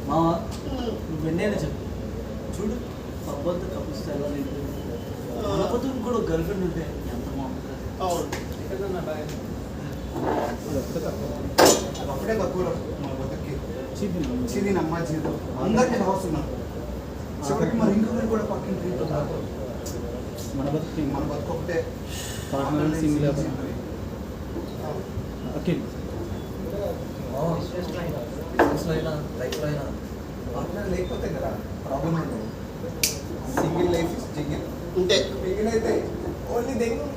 మావా నువ్వు వెన్నైనా చెప్పు చూడు అబ్బంతో కపుల్స్ ఎలా లేదు మనపతో కూడా గర్ల్ ఫ్రెండ్ ఉంటే ఎంత అప్పుడే తక్కువ మన బతుక్కి చీది నమ్మ చీదు అందరికీ రాస్తున్నాం చివరికి మరి ఇంకొకరు కూడా పక్కన మన బతుకు ఒకటే పార్ట్నర్ లేకపోతే కదా ప్రాబ్లం ఉండదు. సింగిల్ లైఫ్ సింగిల్ ఉంటే మిగిలిన అయితే ఓన్లీ దెంగు